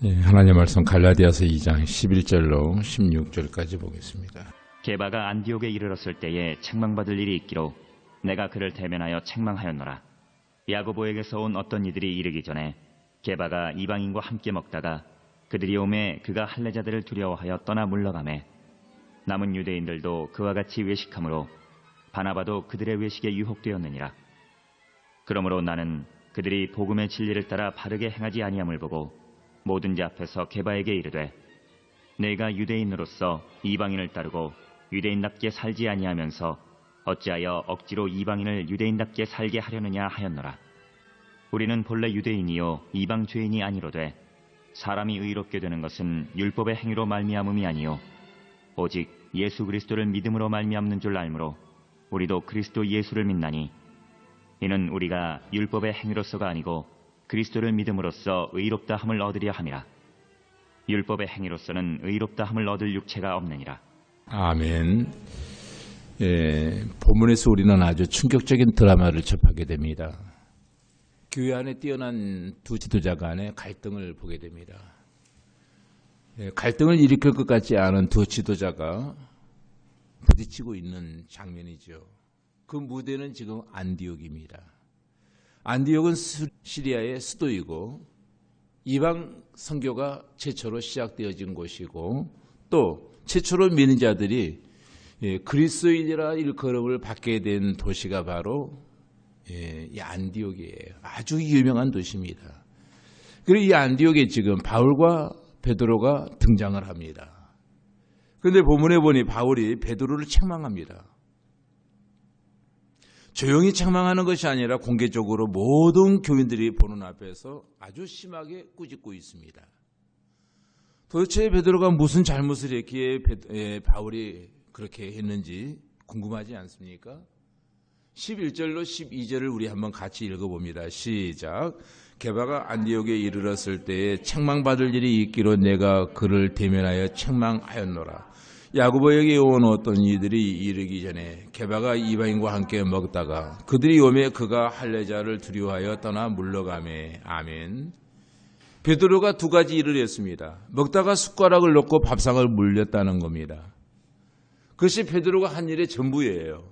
하나님의 말씀 갈라디아서 2장 11절로 16절까지 보겠습니다. 게바가 안디옥에 이르렀을 때에 책망받을 일이 있기로 내가 그를 대면하여 책망하였노라. 야고보에게서 온 어떤 이들이 이르기 전에 게바가 이방인과 함께 먹다가 그들이 오매 그가 할례자들을 두려워하여 떠나 물러가매 남은 유대인들도 그와 같이 외식함으로 바나바도 그들의 외식에 유혹되었느니라. 그러므로 나는 그들이 복음의 진리를 따라 바르게 행하지 아니함을 보고 모든 자 앞에서 게바에게 이르되 내가 유대인으로서 이방인을 따르고 유대인답게 살지 아니하면서 어찌하여 억지로 이방인을 유대인답게 살게 하려느냐 하였노라. 우리는 본래 유대인이요 이방 죄인이 아니로되 사람이 의롭게 되는 것은 율법의 행위로 말미암음이 아니요 오직 예수 그리스도를 믿음으로 말미암는 줄 알므로 우리도 그리스도 예수를 믿나니 이는 우리가 율법의 행위로서가 아니고 그리스도를 믿음으로써 의롭다 함을 얻으려 함이라. 율법의 행위로서는 의롭다 함을 얻을 육체가 없느니라. 아멘. 본문에서 우리는 아주 충격적인 드라마를 접하게 됩니다. 교회 안에 뛰어난 두 지도자 간의 갈등을 보게 됩니다. 갈등을 일으킬 것 같지 않은 두 지도자가 부딪히고 있는 장면이죠. 그 무대는 지금 안디옥입니다. 안디옥은 시리아의 수도이고 이방 선교가 최초로 시작되어진 곳이고 또 최초로 믿는 자들이 그리스도인이라 일컬음을 받게 된 도시가 바로 이 안디옥이에요. 아주 유명한 도시입니다. 그리고 이 안디옥에 지금 바울과 베드로가 등장을 합니다. 그런데 본문에 보니 바울이 베드로를 책망합니다. 조용히 책망하는 것이 아니라 공개적으로 모든 교인들이 보는 앞에서 아주 심하게 꾸짖고 있습니다. 도대체 베드로가 무슨 잘못을 했기에 바울이 그렇게 했는지 궁금하지 않습니까? 11절로 12절을 우리 한번 같이 읽어봅니다. 시작. 게바가 안디옥에 이르렀을 때에 책망받을 일이 있기로 내가 그를 대면하여 책망하였노라. 야고보에게 온 어떤 이들이 이르기 전에 게바가 이방인과 함께 먹다가 그들이 오매 그가 할례자를 두려워하여 떠나 물러가매. 아멘. 베드로가 두 가지 일을 했습니다. 먹다가 숟가락을 놓고 밥상을 물렸다는 겁니다. 그것이 베드로가 한 일의 전부예요.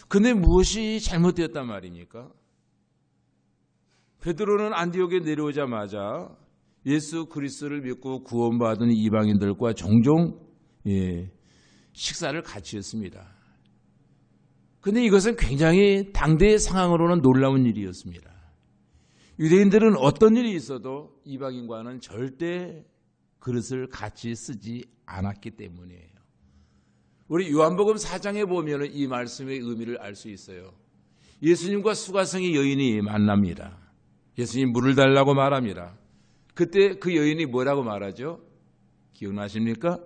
근데 무엇이 잘못되었단 말입니까? 베드로는 안디옥에 내려오자마자 예수 그리스도를 믿고 구원받은 이방인들과 종종 식사를 같이 했습니다. 그런데 이것은 굉장히 당대의 상황으로는 놀라운 일이었습니다. 유대인들은 어떤 일이 있어도 이방인과는 절대 그릇을 같이 쓰지 않았기 때문이에요. 우리 요한복음 4장에 보면 이 말씀의 의미를 알 수 있어요. 예수님과 수가성의 여인이 만납니다. 예수님 물을 달라고 말합니다. 그때 그 여인이 뭐라고 말하죠? 기억나십니까?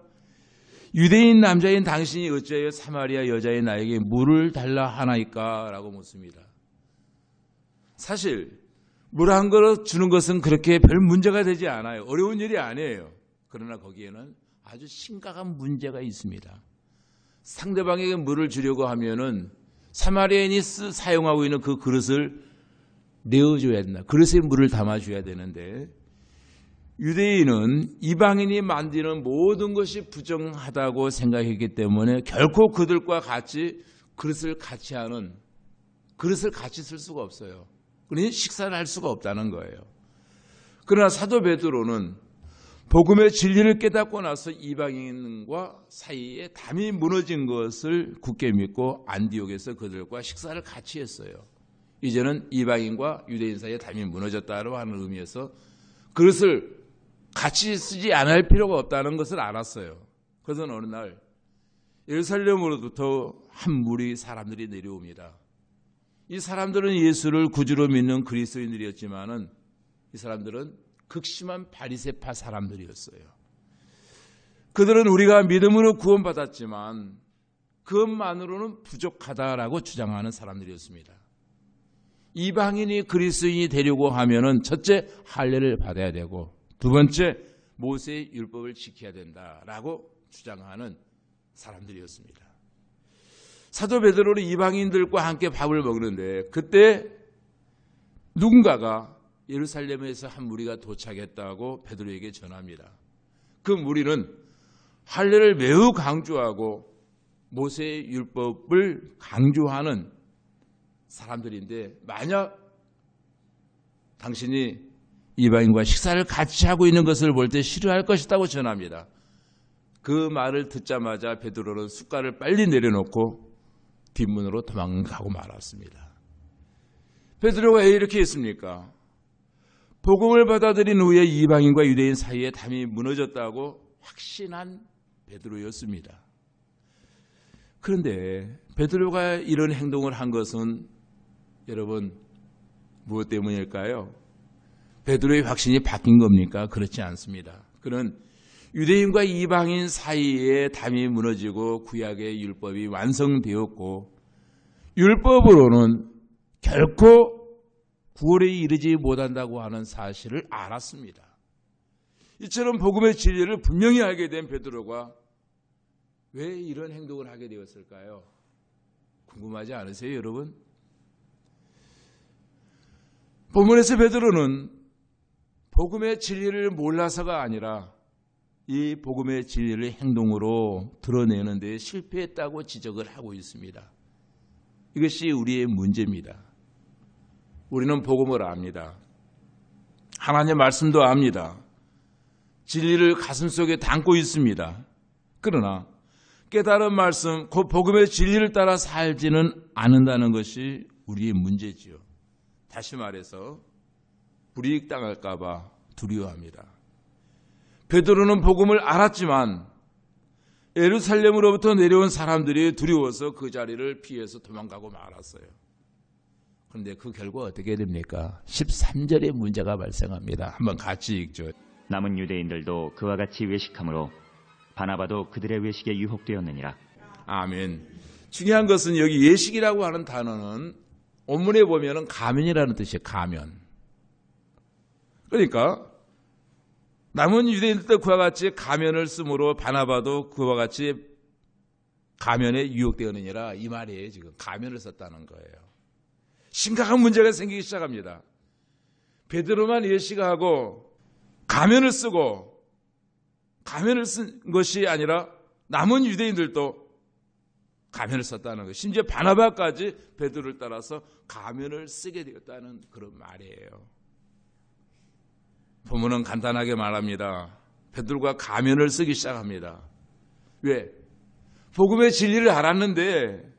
유대인 남자인 당신이 어찌하여 사마리아 여자인 나에게 물을 달라 하나이까? 라고 묻습니다. 사실 물 한 그릇 주는 것은 그렇게 별 문제가 되지 않아요. 어려운 일이 아니에요. 그러나 거기에는 아주 심각한 문제가 있습니다. 상대방에게 물을 주려고 하면은 사마리아인이 사용하고 있는 그 그릇을 내어줘야 된다. 그릇에 물을 담아줘야 되는데 유대인은 이방인이 만드는 모든 것이 부정하다고 생각했기 때문에 결코 그들과 같이 그릇을 같이 쓸 수가 없어요. 그러니 식사를 할 수가 없다는 거예요. 그러나 사도 베드로는 복음의 진리를 깨닫고 나서 이방인과 사이에 담이 무너진 것을 굳게 믿고 안디옥에서 그들과 식사를 같이 했어요. 이제는 이방인과 유대인 사이에 담이 무너졌다고 하는 의미에서 그것을 같이 쓰지 않을 필요가 없다는 것을 알았어요. 그래서 어느 날 예루살렘으로부터 한 무리 사람들이 내려옵니다. 이 사람들은 예수를 구주로 믿는 그리스도인들이었지만은 이 사람들은 극심한 바리새파 사람들이었어요. 그들은 우리가 믿음으로 구원받았지만 그것만으로는 부족하다라고 주장하는 사람들이었습니다. 이방인이 그리스도인이 되려고 하면은 첫째 할례를 받아야 되고 두 번째 모세의 율법을 지켜야 된다라고 주장하는 사람들이었습니다. 사도 베드로는 이방인들과 함께 밥을 먹는데 그때 누군가가 예루살렘에서 한 무리가 도착했다고 베드로에게 전합니다. 그 무리는 할례를 매우 강조하고 모세의 율법을 강조하는 사람들인데 만약 당신이 이방인과 식사를 같이 하고 있는 것을 볼 때 싫어할 것이라고 전합니다. 그 말을 듣자마자 베드로는 숟갈을 빨리 내려놓고 뒷문으로 도망가고 말았습니다. 베드로가 왜 이렇게 했습니까? 복음을 받아들인 후에 이방인과 유대인 사이에 담이 무너졌다고 확신한 베드로였습니다. 그런데 베드로가 이런 행동을 한 것은 여러분 무엇 때문일까요? 베드로의 확신이 바뀐 겁니까? 그렇지 않습니다. 그는 유대인과 이방인 사이에 담이 무너지고 구약의 율법이 완성되었고 율법으로는 결코 구원에 이르지 못한다고 하는 사실을 알았습니다. 이처럼 복음의 진리를 분명히 알게 된 베드로가 왜 이런 행동을 하게 되었을까요? 궁금하지 않으세요, 여러분? 본문에서 베드로는 복음의 진리를 몰라서가 아니라 이 복음의 진리를 행동으로 드러내는 데 실패했다고 지적을 하고 있습니다. 이것이 우리의 문제입니다. 우리는 복음을 압니다. 하나님의 말씀도 압니다. 진리를 가슴속에 담고 있습니다. 그러나 깨달은 말씀, 그 복음의 진리를 따라 살지는 않는다는 것이 우리의 문제지요. 다시 말해서 불이익당할까 봐 두려워합니다. 베드로는 복음을 알았지만 예루살렘으로부터 내려온 사람들이 두려워서 그 자리를 피해서 도망가고 말았어요. 그런데 그 결과 어떻게 됩니까? 13절에 문제가 발생합니다. 한번 같이 읽죠. 남은 유대인들도 그와 같이 외식함으로 바나바도 그들의 외식에 유혹되었느니라. 아멘. 중요한 것은 여기 예식이라고 하는 단어는 원문에 보면은 가면이라는 뜻이에요. 가면. 그러니까 남은 유대인들도 그와 같이 가면을 쓰므로 바나바도 그와 같이 가면에 유혹되었느니라 이 말이에요. 지금 가면을 썼다는 거예요. 심각한 문제가 생기기 시작합니다. 베드로만 예식하고 가면을 쓰고 가면을 쓴 것이 아니라 남은 유대인들도 가면을 썼다는 거예요. 심지어 바나바까지 베드로를 따라서 가면을 쓰게 되었다는 그런 말이에요. 본문은 간단하게 말합니다. 베드로가 가면을 쓰기 시작합니다. 왜? 복음의 진리를 알았는데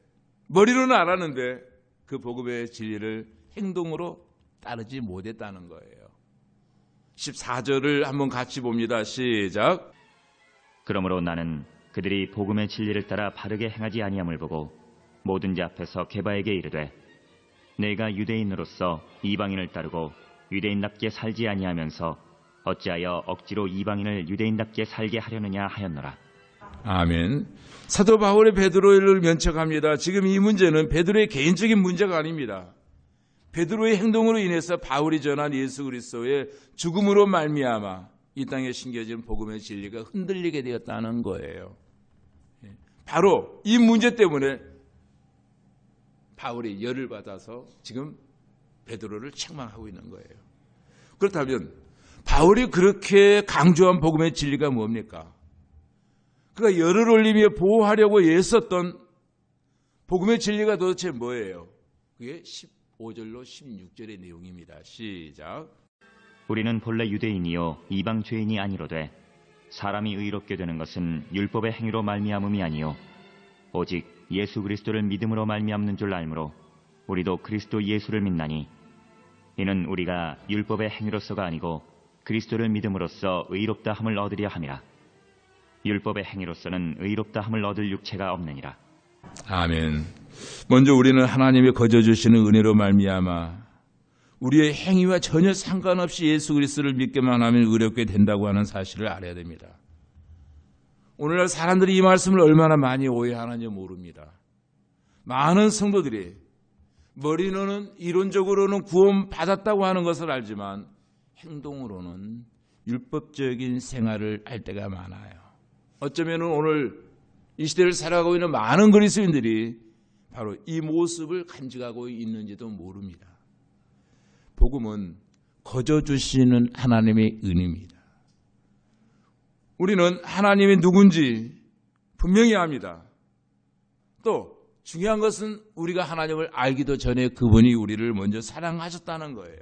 머리로는 알았는데 그 복음의 진리를 행동으로 따르지 못했다는 거예요. 14절을 한번 같이 봅니다. 시작. 그러므로 나는 그들이 복음의 진리를 따라 바르게 행하지 아니함을 보고 모든 자 앞에서 게바에게 이르되 내가 유대인으로서 이방인을 따르고 유대인답게 살지 아니하면서 어찌하여 억지로 이방인을 유대인답게 살게 하려느냐 하였노라. 아멘. 사도 바울의 베드로를 면책합니다. 지금 이 문제는 베드로의 개인적인 문제가 아닙니다. 베드로의 행동으로 인해서 바울이 전한 예수 그리스도의 죽음으로 말미암아 이 땅에 심겨진 복음의 진리가 흔들리게 되었다는 거예요. 바로 이 문제 때문에 바울이 열을 받아서 지금 베드로를 책망하고 있는 거예요. 그렇다면 바울이 그렇게 강조한 복음의 진리가 뭡니까? 그가 열을 올리며 보호하려고 애썼던 복음의 진리가 도대체 뭐예요? 그게 15절로 16절의 내용입니다. 시작. 우리는 본래 유대인이요 이방 죄인이 아니로되 사람이 의롭게 되는 것은 율법의 행위로 말미암음이 아니요 오직 예수 그리스도를 믿음으로 말미암는 줄 알므로 우리도 그리스도 예수를 믿나니 이는 우리가 율법의 행위로서가 아니고 그리스도를 믿음으로써 의롭다 함을 얻으려 함이라. 율법의 행위로서는 의롭다 함을 얻을 육체가 없느니라. 아멘. 먼저 우리는 하나님의 거저 주시는 은혜로 말미암아 우리의 행위와 전혀 상관없이 예수 그리스도를 믿기만 하면 의롭게 된다고 하는 사실을 알아야 됩니다. 오늘날 사람들이 이 말씀을 얼마나 많이 오해하는지 모릅니다. 많은 성도들이 머리로는 이론적으로는 구원받았다고 하는 것을 알지만 행동으로는 율법적인 생활을 할 때가 많아요. 어쩌면 오늘 이 시대를 살아가고 있는 많은 그리스도인들이 바로 이 모습을 간직하고 있는지도 모릅니다. 복음은 거저 주시는 하나님의 은혜입니다. 우리는 하나님이 누군지 분명히 압니다. 또 중요한 것은 우리가 하나님을 알기도 전에 그분이 우리를 먼저 사랑하셨다는 거예요.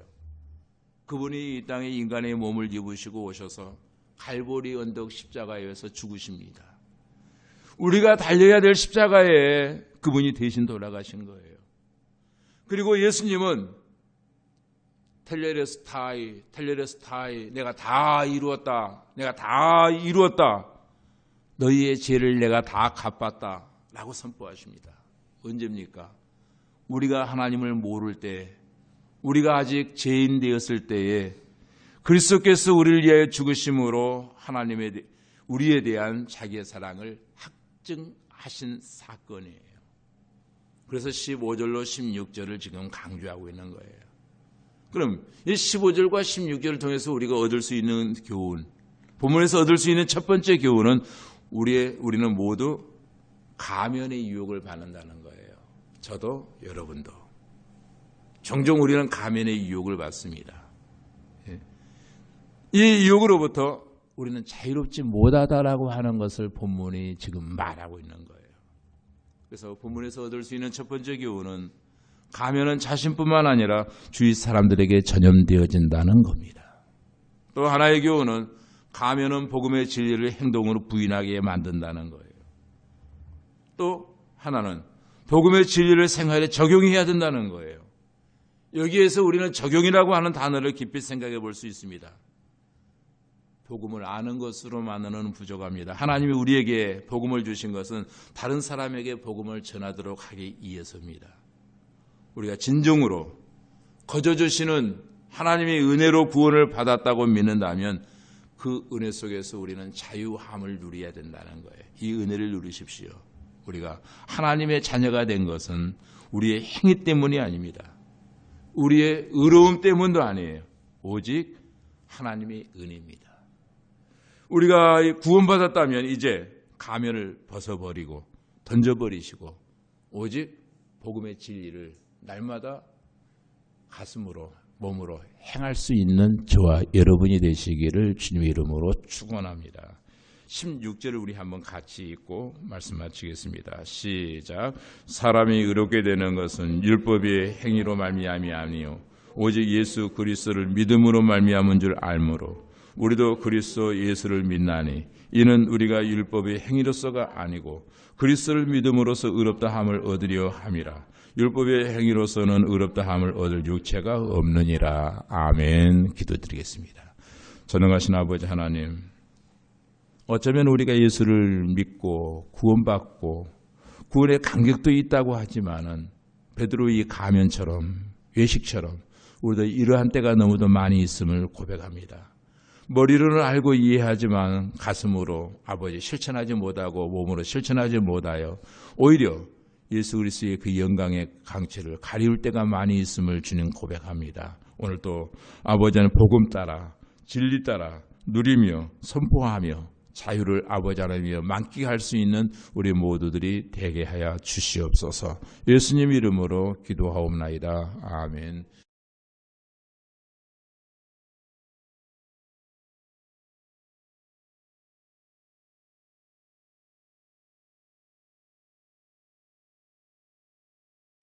그분이 이 땅에 인간의 몸을 입으시고 오셔서 갈보리 언덕 십자가에서 죽으십니다. 우리가 달려야 될 십자가에 그분이 대신 돌아가신 거예요. 그리고 예수님은 텔레레스타이, 내가 다 이루었다. 너희의 죄를 내가 다 갚았다. 라고 선포하십니다. 언제입니까? 우리가 하나님을 모를 때, 우리가 아직 죄인 되었을 때에 그리스도께서 우리를 위하여 죽으심으로 우리에 대한 자기의 사랑을 확증하신 사건이에요. 그래서 15절로 16절을 지금 강조하고 있는 거예요. 그럼 이 15절과 16절을 통해서 우리가 얻을 수 있는 교훈, 본문에서 얻을 수 있는 첫 번째 교훈은 우리는 모두 가면의 유혹을 받는다는 거예요. 저도 여러분도. 종종 우리는 가면의 유혹을 받습니다. 이 유혹으로부터 우리는 자유롭지 못하다라고 하는 것을 본문이 지금 말하고 있는 거예요. 그래서 본문에서 얻을 수 있는 첫 번째 교훈은 가면은 자신뿐만 아니라 주위 사람들에게 전염되어진다는 겁니다. 또 하나의 교훈은 가면은 복음의 진리를 행동으로 부인하게 만든다는 거예요. 또 하나는 복음의 진리를 생활에 적용해야 된다는 거예요. 여기에서 우리는 적용이라고 하는 단어를 깊이 생각해 볼 수 있습니다. 복음을 아는 것으로만은 부족합니다. 하나님이 우리에게 복음을 주신 것은 다른 사람에게 복음을 전하도록 하기 위해서입니다. 우리가 진정으로 거저 주시는 하나님의 은혜로 구원을 받았다고 믿는다면 그 은혜 속에서 우리는 자유함을 누려야 된다는 거예요. 이 은혜를 누리십시오. 우리가 하나님의 자녀가 된 것은 우리의 행위 때문이 아닙니다. 우리의 의로움 때문도 아니에요. 오직 하나님의 은혜입니다. 우리가 구원받았다면 이제 가면을 벗어버리고 던져버리시고 오직 복음의 진리를 날마다 가슴으로 몸으로 행할 수 있는 저와 여러분이 되시기를 주님의 이름으로 축원합니다. 16절을 우리 한번 같이 읽고 말씀 마치겠습니다. 시작. 사람이 의롭게 되는 것은 율법의 행위로 말미암이 아니요 오직 예수 그리스도를 믿음으로 말미암은 줄 알므로 우리도 그리스도 예수를 믿나니 이는 우리가 율법의 행위로서가 아니고 그리스도를 믿음으로써 의롭다 함을 얻으려 함이라. 율법의 행위로서는 의롭다 함을 얻을 육체가 없느니라. 아멘. 기도드리겠습니다. 전능하신 아버지 하나님, 어쩌면 우리가 예수를 믿고 구원받고 구원의 간격도 있다고 하지만은 베드로의 가면처럼 외식처럼 우리도 이러한 때가 너무도 많이 있음을 고백합니다. 머리로는 알고 이해하지만 가슴으로 아버지 실천하지 못하고 몸으로 실천하지 못하여 오히려 예수 그리스도의 그 영광의 강체를 가리울 때가 많이 있음을 주님 고백합니다. 오늘 또 아버지는 복음 따라 진리 따라 누리며 선포하며 자유를 아버지 하나님이여 만끽할 수 있는 우리 모두들이 되게 하여 주시옵소서. 예수님 이름으로 기도하옵나이다. 아멘.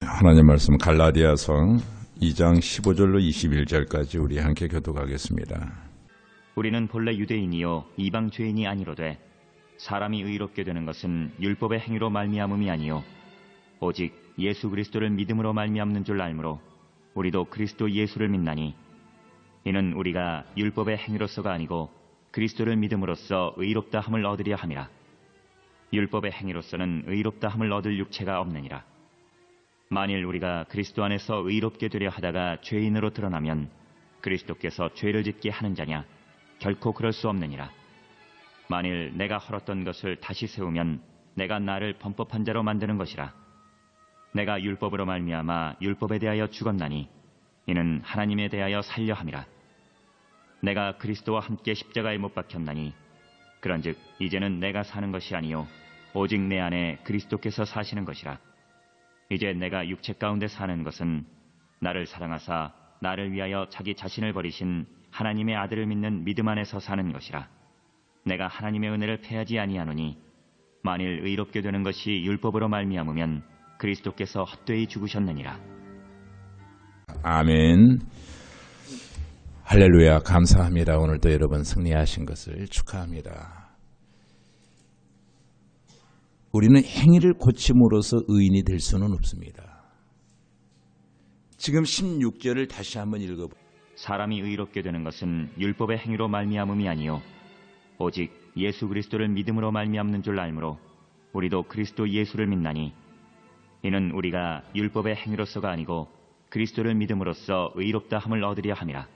하나님 말씀 갈라디아서 2장 15절로 21절까지 우리 함께 교독하겠습니다. 우리는 본래 유대인이요 이방 죄인이 아니로되 사람이 의롭게 되는 것은 율법의 행위로 말미암음이 아니요 오직 예수 그리스도를 믿음으로 말미암는 줄 알므로 우리도 그리스도 예수를 믿나니 이는 우리가 율법의 행위로서가 아니고 그리스도를 믿음으로써 의롭다 함을 얻으려 함이라. 율법의 행위로서는 의롭다 함을 얻을 육체가 없느니라. 만일 우리가 그리스도 안에서 의롭게 되려 하다가 죄인으로 드러나면 그리스도께서 죄를 짓게 하는 자냐? 결코 그럴 수 없느니라. 만일 내가 헐었던 것을 다시 세우면 내가 나를 범법한 자로 만드는 것이라. 내가 율법으로 말미암아 율법에 대하여 죽었나니 이는 하나님에 대하여 살려 함이라. 내가 그리스도와 함께 십자가에 못 박혔나니 그런즉 이제는 내가 사는 것이 아니요 오직 내 안에 그리스도께서 사시는 것이라. 이제 내가 육체 가운데 사는 것은 나를 사랑하사 나를 위하여 자기 자신을 버리신 하나님의 아들을 믿는 믿음 안에서 사는 것이라. 내가 하나님의 은혜를 패하지 아니하노니 만일 의롭게 되는 것이 율법으로 말미암으면 그리스도께서 헛되이 죽으셨느니라. 아멘. 할렐루야. 감사합니다. 오늘도 여러분 승리하신 것을 축하합니다. 우리는 행위를 고침으로써 의인이 될 수는 없습니다. 지금 16절을 다시 한번 읽어보세요. 사람이 의롭게 되는 것은 율법의 행위로 말미암음이 아니요 오직 예수 그리스도를 믿음으로 말미암는 줄 알므로 우리도 그리스도 예수를 믿나니 이는 우리가 율법의 행위로서가 아니고 그리스도를 믿음으로써 의롭다 함을 얻으려 함이라.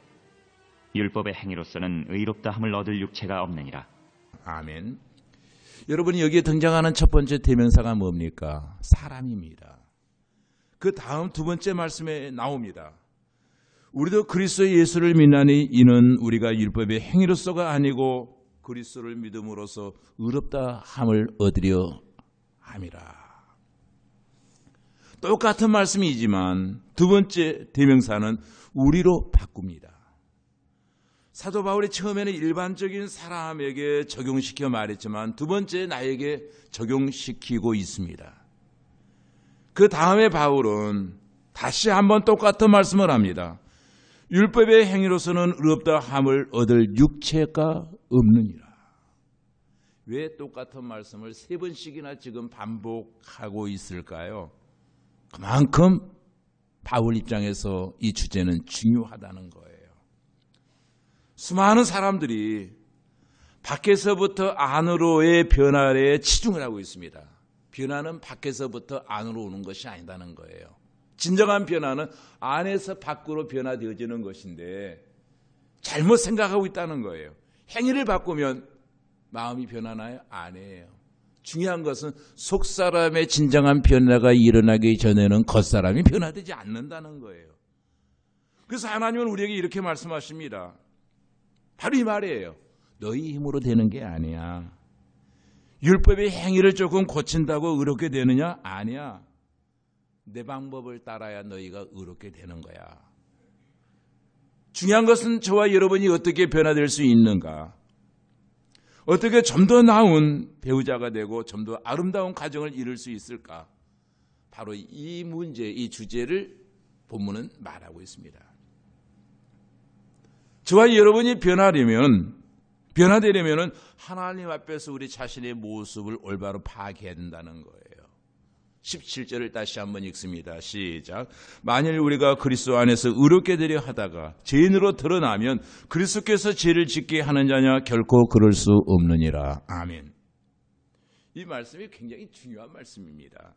율법의 행위로서는 의롭다 함을 얻을 육체가 없느니라. 아멘. 여러분이 여기에 등장하는 첫 번째 대명사가 뭡니까? 사람입니다. 그 다음 두 번째 말씀에 나옵니다. 우리도 그리스도 예수를 믿나니 이는 우리가 율법의 행위로서가 아니고 그리스도를 믿음으로써 의롭다 함을 얻으려 함이라. 똑같은 말씀이지만 두 번째 대명사는 우리로 바꿉니다. 사도 바울이 처음에는 일반적인 사람에게 적용시켜 말했지만 두 번째 나에게 적용시키고 있습니다. 그 다음에 바울은 다시 한번 똑같은 말씀을 합니다. 율법의 행위로서는 의롭다 함을 얻을 육체가 없느니라. 왜 똑같은 말씀을 세 번씩이나 지금 반복하고 있을까요? 그만큼 바울 입장에서 이 주제는 중요하다는 거예요. 수많은 사람들이 밖에서부터 안으로의 변화에 치중을 하고 있습니다. 변화는 밖에서부터 안으로 오는 것이 아니다는 거예요. 진정한 변화는 안에서 밖으로 변화되어지는 것인데 잘못 생각하고 있다는 거예요. 행위를 바꾸면 마음이 변하나요? 아니에요. 중요한 것은 속사람의 진정한 변화가 일어나기 전에는 겉사람이 변화되지 않는다는 거예요. 그래서 하나님은 우리에게 이렇게 말씀하십니다. 바로 이 말이에요. 너희 힘으로 되는 게 아니야. 율법의 행위를 조금 고친다고 의롭게 되느냐? 아니야. 내 방법을 따라야 너희가 의롭게 되는 거야. 중요한 것은 저와 여러분이 어떻게 변화될 수 있는가? 어떻게 좀 더 나은 배우자가 되고 좀 더 아름다운 가정을 이룰 수 있을까? 바로 이 문제, 이 주제를 본문은 말하고 있습니다. 저와 여러분이 변화되려면 하나님 앞에서 우리 자신의 모습을 올바로 파악해야 된다는 거예요. 17절을 다시 한번 읽습니다. 시작. 만일 우리가 그리스도 안에서 의롭게 되려 하다가 죄인으로 드러나면 그리스도께서 죄를 짓게 하는 자냐? 결코 그럴 수 없느니라. 아멘. 이 말씀이 굉장히 중요한 말씀입니다.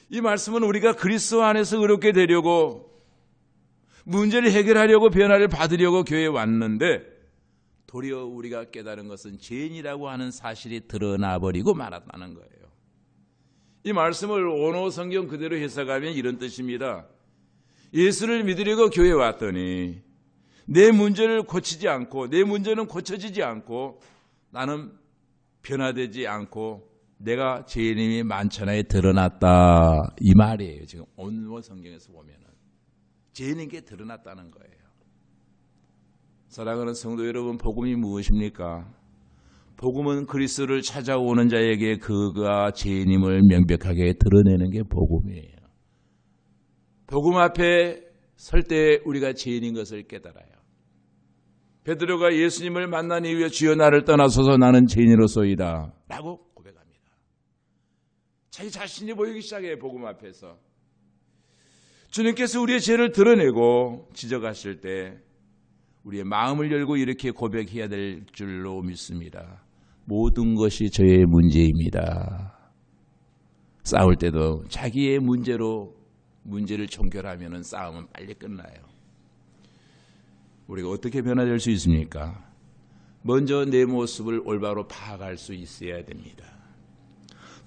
이 말씀은 우리가 그리스도 안에서 의롭게 되려고 문제를 해결하려고 변화를 받으려고 교회에 왔는데 도리어 우리가 깨달은 것은 죄인이라고 하는 사실이 드러나 버리고 말았다는 거예요. 이 말씀을 원어 성경 그대로 해석하면 이런 뜻입니다. 예수를 믿으려고 교회에 왔더니 내 문제를 고치지 않고 내 문제는 고쳐지지 않고 나는 변화되지 않고 내가 죄인임이 만천하에 드러났다. 이 말이에요. 지금 원어 성경에서 보면은 죄인인 게 드러났다는 거예요. 사랑하는 성도 여러분, 복음이 무엇입니까? 복음은 그리스도를 찾아오는 자에게 그가 죄인임을 명백하게 드러내는 게 복음이에요. 복음 앞에 설 때 우리가 죄인인 것을 깨달아요. 베드로가 예수님을 만난 이후에 주여 나를 떠나소서 나는 죄인으로소이다 라고 고백합니다. 자기 자신이 보이기 시작해요. 복음 앞에서. 주님께서 우리의 죄를 드러내고 지적하실 때 우리의 마음을 열고 이렇게 고백해야 될 줄로 믿습니다. 모든 것이 저의 문제입니다. 싸울 때도 자기의 문제를 종결하면 싸움은 빨리 끝나요. 우리가 어떻게 변화될 수 있습니까? 먼저 내 모습을 올바로 파악할 수 있어야 됩니다.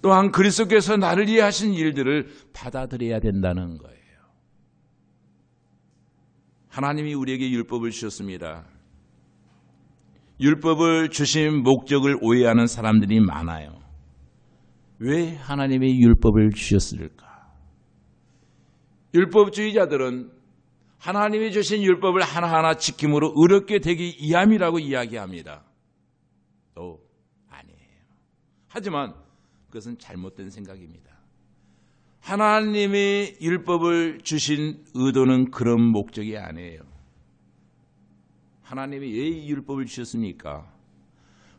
또한 그리스도께서 나를 위해 하신 일들을 받아들여야 된다는 거예요. 하나님이 우리에게 율법을 주셨습니다. 율법을 주신 목적을 오해하는 사람들이 많아요. 왜 하나님이 율법을 주셨을까? 율법주의자들은 하나님이 주신 율법을 하나하나 지킴으로 의롭게 되기 이함이라고 이야기합니다. 또 아니에요. 하지만 그것은 잘못된 생각입니다. 하나님이 율법을 주신 의도는 그런 목적이 아니에요. 하나님이 왜 이 율법을 주셨습니까?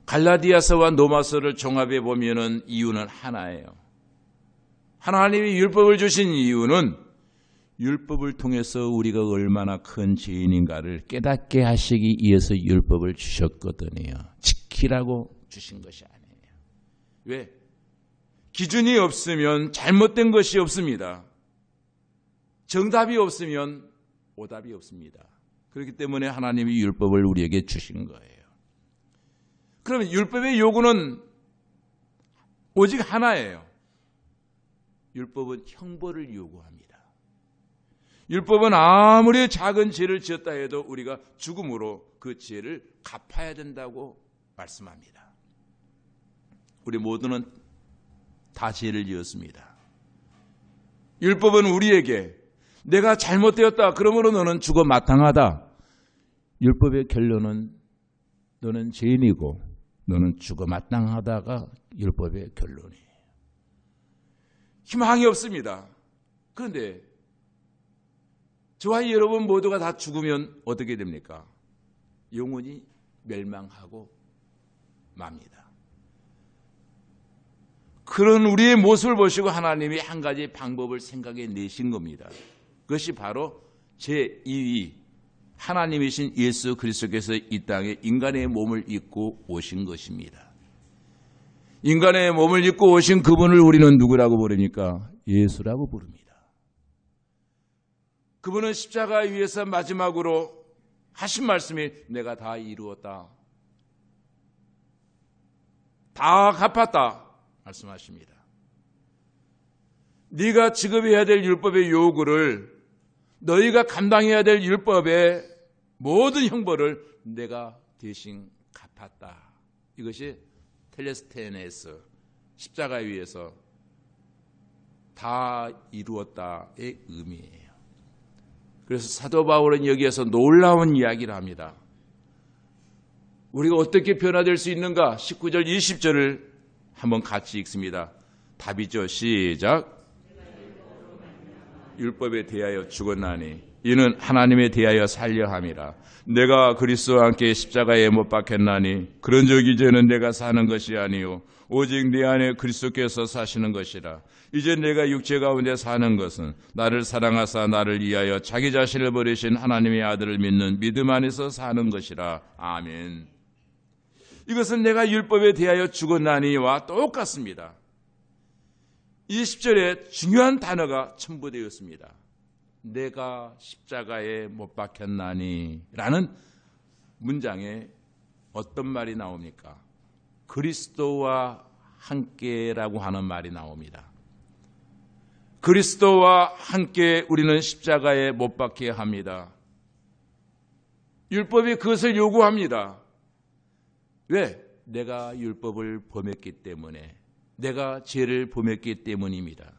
갈라디아서와 로마서를 종합해 보면은 이유는 하나예요. 하나님이 율법을 주신 이유는 율법을 통해서 우리가 얼마나 큰 죄인인가를 깨닫게 하시기 위해서 율법을 주셨거든요. 지키라고 주신 것이 아니에요. 왜? 기준이 없으면 잘못된 것이 없습니다. 정답이 없으면 오답이 없습니다. 그렇기 때문에 하나님이 율법을 우리에게 주신 거예요. 그러면 율법의 요구는 오직 하나예요. 율법은 형벌을 요구합니다. 율법은 아무리 작은 죄를 지었다 해도 우리가 죽음으로 그 죄를 갚아야 된다고 말씀합니다. 우리 모두는 다 죄를 지었습니다. 율법은 우리에게 내가 잘못되었다. 그러므로 너는 죽어 마땅하다. 율법의 결론은 너는 죄인이고 너는 죽어 마땅하다가 율법의 결론이에요. 희망이 없습니다. 그런데 저와 여러분 모두가 다 죽으면 어떻게 됩니까? 영원히 멸망하고 맙니다. 그런 우리의 모습을 보시고 하나님이 한 가지 방법을 생각해 내신 겁니다. 그것이 바로 제2위 하나님이신 예수 그리스도께서 이 땅에 인간의 몸을 입고 오신 것입니다. 인간의 몸을 입고 오신 그분을 우리는 누구라고 부릅니까? 예수라고 부릅니다. 그분은 십자가 위에서 마지막으로 하신 말씀이 내가 다 이루었다. 다 갚았다. 말씀하십니다. 네가 지급해야 될 율법의 요구를 너희가 감당해야 될 율법의 모든 형벌을 내가 대신 갚았다. 이것이 텔레스테네스 십자가 위에서 다 이루었다의 의미예요. 그래서 사도 바울은 여기에서 놀라운 이야기를 합니다. 우리가 어떻게 변화될 수 있는가? 19절 20절을 한번 같이 읽습니다. 답이죠. 시작. 율법에 대하여 죽었나니 이는 하나님에 대하여 살려 함이라. 내가 그리스도와 함께 십자가에 못 박혔나니 그런즉 이제는 내가 사는 것이 아니요 오직 내 안에 그리스도께서 사시는 것이라. 이제 내가 육체 가운데 사는 것은 나를 사랑하사 나를 위하여 자기 자신을 버리신 하나님의 아들을 믿는 믿음 안에서 사는 것이라. 아멘. 이것은 내가 율법에 대하여 죽었나니와 똑같습니다. 이 10절에 중요한 단어가 첨부되었습니다. 내가 십자가에 못 박혔나니 라는 문장에 어떤 말이 나옵니까? 그리스도와 함께라고 하는 말이 나옵니다. 그리스도와 함께 우리는 십자가에 못 박혀야 합니다. 율법이 그것을 요구합니다. 왜? 내가 율법을 범했기 때문에, 내가 죄를 범했기 때문입니다.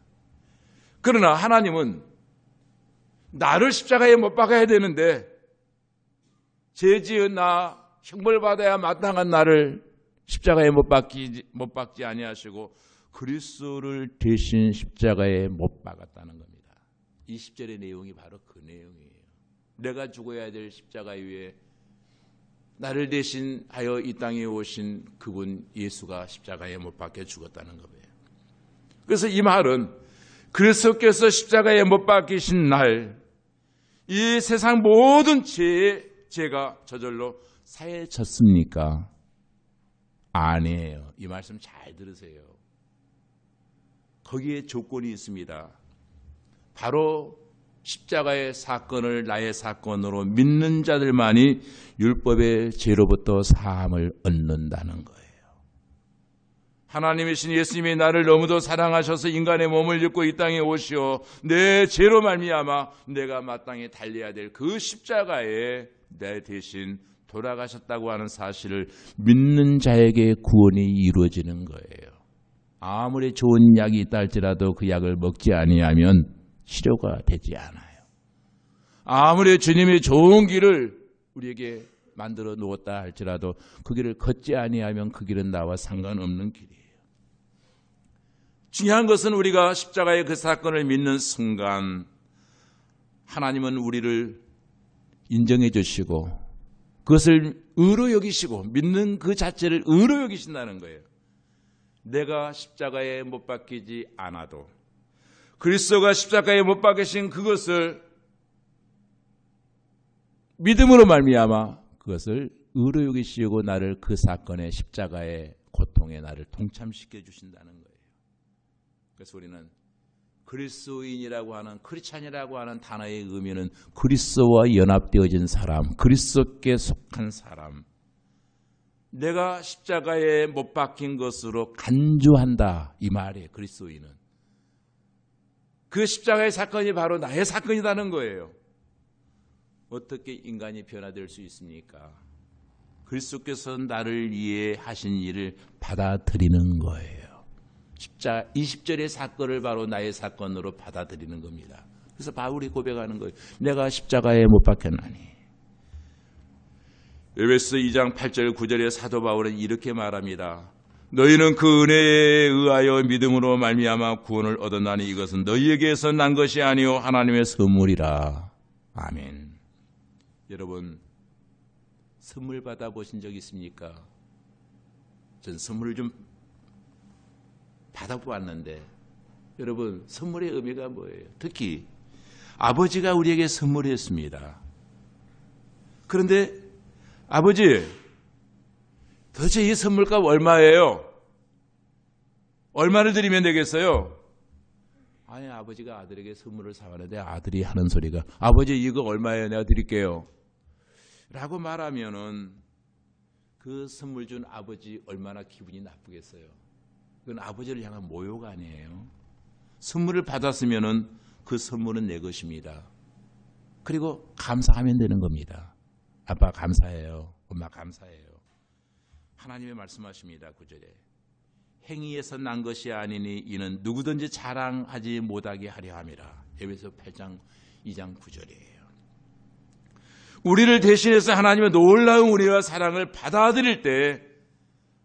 그러나 하나님은 나를 십자가에 못 박아야 되는데 죄 지은 나, 형벌받아야 마땅한 나를 십자가에 못 박지 아니하시고 그리스도를 대신 십자가에 못 박았다는 겁니다. 20절의 내용이 바로 그 내용이에요. 내가 죽어야 될 십자가 위에 나를 대신하여 이 땅에 오신 그분 예수가 십자가에 못 박혀 죽었다는 거예요. 그래서 이 말은 그리스도께서 십자가에 못 박히신 날 이 세상 모든 죄가 저절로 사해졌습니까? 아니에요. 이 말씀 잘 들으세요. 거기에 조건이 있습니다. 바로 십자가의 사건을 나의 사건으로 믿는 자들만이 율법의 죄로부터 사함을 얻는다는 거예요. 하나님이신 예수님이 나를 너무도 사랑하셔서 인간의 몸을 입고 이 땅에 오시어 내 죄로 말미암아 내가 마땅히 달려야 될 그 십자가에 내 대신 돌아가셨다고 하는 사실을 믿는 자에게 구원이 이루어지는 거예요. 아무리 좋은 약이 있다 할지라도 그 약을 먹지 아니하면 치료가 되지 않아요. 아무리 주님이 좋은 길을 우리에게 만들어 놓았다 할지라도 그 길을 걷지 아니하면 그 길은 나와 상관없는 길이에요. 중요한 것은 우리가 십자가의 그 사건을 믿는 순간 하나님은 우리를 인정해 주시고 그것을 의로 여기시고 믿는 그 자체를 의로 여기신다는 거예요. 내가 십자가에 못 박히지 않아도 그리스도가 십자가에 못 박히신 그것을 믿음으로 말미암아 그것을 의로 여기시고 나를 그 사건의 십자가의 고통에 나를 동참시켜 주신다는 거예요. 그래서 우리는 그리스도인이라고 하는 크리스찬이라고 하는 단어의 의미는 그리스도와 연합되어진 사람, 그리스도께 속한 사람, 내가 십자가에 못 박힌 것으로 간주한다 이 말이에요. 그리스도인은 그 십자가의 사건이 바로 나의 사건이라는 거예요. 어떻게 인간이 변화될 수 있습니까? 그리스도께서 나를 위해 하신 일을 받아들이는 거예요. 20절의 사건을 바로 나의 사건으로 받아들이는 겁니다. 그래서 바울이 고백하는 거예요. 내가 십자가에 못 박혔나니. 에베소 2장 8절 9절의 사도 바울은 이렇게 말합니다. 너희는 그 은혜에 의하여 믿음으로 말미암아 구원을 얻었나니 이것은 너희에게서 난 것이 아니요 하나님의 선물이라. 아멘. 여러분 선물 받아보신 적 있습니까? 전 선물을 좀 받아보았는데 여러분 선물의 의미가 뭐예요? 특히 아버지가 우리에게 선물했습니다. 그런데 아버지 도대체 이 선물값 얼마예요? 얼마를 드리면 되겠어요? 아니 아버지가 아들에게 선물을 사왔는데 아들이 하는 소리가 아버지 이거 얼마예요? 내가 드릴게요 라고 말하면은 그 선물 준 아버지 얼마나 기분이 나쁘겠어요? 그건 아버지를 향한 모욕 아니에요. 선물을 받았으면은 그 선물은 내 것입니다. 그리고 감사하면 되는 겁니다. 아빠 감사해요. 엄마 감사해요. 하나님의 말씀하십니다. 9절에 행위에서 난 것이 아니니 이는 누구든지 자랑하지 못하게 하려 함이라. 에베소 8장 2장 9절이에요. 우리를 대신해서 하나님의 놀라운 우리와 사랑을 받아들일 때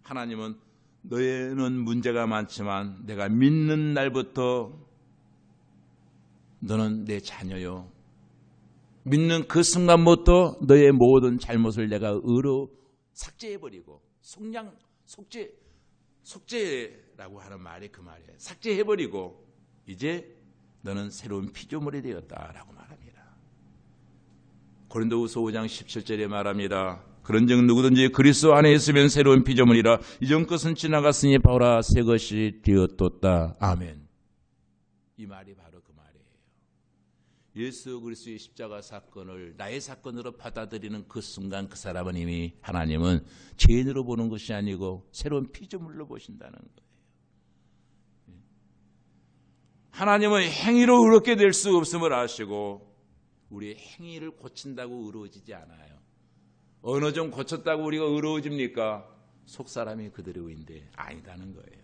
하나님은 너희는 문제가 많지만 내가 믿는 날부터 너는 내 자녀요. 믿는 그 순간부터 너의 모든 잘못을 내가 의로 삭제해버리고 속죄라고 하는 말이 그 말이에요. 삭제해버리고 이제 너는 새로운 피조물이 되었다라고 말합니다. 고린도후서 5장 17절에 말합니다. 그런즉 누구든지 그리스도 안에 있으면 새로운 피조물이라 이전 것은 지나갔으니 바오라 새 것이 되었도다. 아멘. 이 말이 바로 그 말이에요. 예수 그리스도의 십자가 사건을 나의 사건으로 받아들이는 그 순간 그 사람은 이미 하나님은 죄인으로 보는 것이 아니고 새로운 피조물로 보신다는 거예요. 하나님은 행위로 의롭게 될 수 없음을 아시고 우리의 행위를 고친다고 의로워지지 않아요. 어느 좀 고쳤다고 우리가 의로워집니까? 속사람이 그대로인데 아니다는 거예요.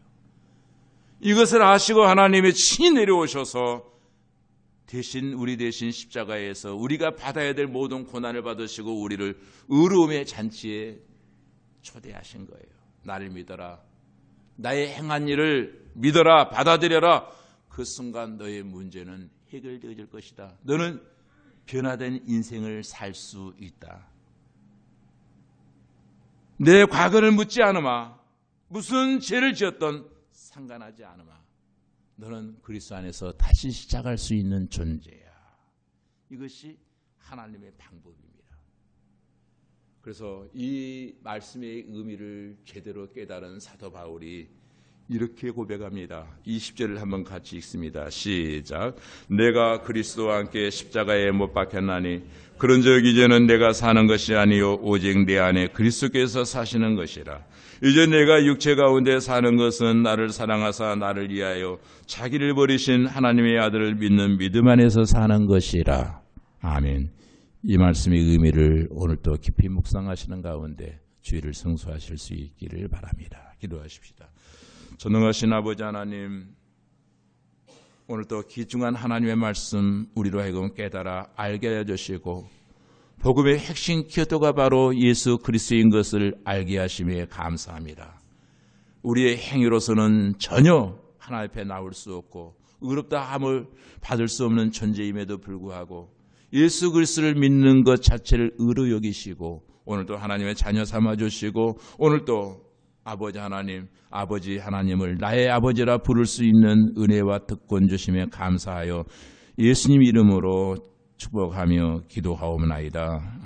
이것을 아시고 하나님이 친히 내려오셔서 우리 대신 십자가에서 우리가 받아야 될 모든 고난을 받으시고 우리를 의로움의 잔치에 초대하신 거예요. 나를 믿어라. 나의 행한 일을 믿어라. 받아들여라. 그 순간 너의 문제는 해결되어질 것이다. 너는 변화된 인생을 살 수 있다. 내 과거를 묻지 않으마. 무슨 죄를 지었던 상관하지 않으마. 너는 그리스도 안에서 다시 시작할 수 있는 존재야. 이것이 하나님의 방법입니다. 그래서 이 말씀의 의미를 제대로 깨달은 사도 바울이 이렇게 고백합니다. 20절을 한번 같이 읽습니다. 시작. 내가 그리스도와 함께 십자가에 못 박혔나니 그런즉 이제는 내가 사는 것이 아니요 오직 내 안에 그리스도께서 사시는 것이라. 이제 내가 육체 가운데 사는 것은 나를 사랑하사 나를 위하여 자기를 버리신 하나님의 아들을 믿는 믿음 안에서 사는 것이라. 아멘. 이 말씀의 의미를 오늘 또 깊이 묵상하시는 가운데 주의를 성수하실 수 있기를 바랍니다. 기도하십시다. 전능하신 아버지 하나님, 오늘도 귀중한 하나님의 말씀 우리로 하여금 깨달아 알게 해주시고 복음의 핵심 기도가 바로 예수 그리스도인 것을 알게 하심에 감사합니다. 우리의 행위로서는 전혀 하나님 앞에 나올 수 없고 의롭다 함을 받을 수 없는 존재임에도 불구하고 예수 그리스도를 믿는 것 자체를 의로 여기시고 오늘도 하나님의 자녀 삼아주시고 오늘도 아버지 하나님을 나의 아버지라 부를 수 있는 은혜와 특권 주심에 감사하여 예수님 이름으로 축복하며 기도하옵나이다.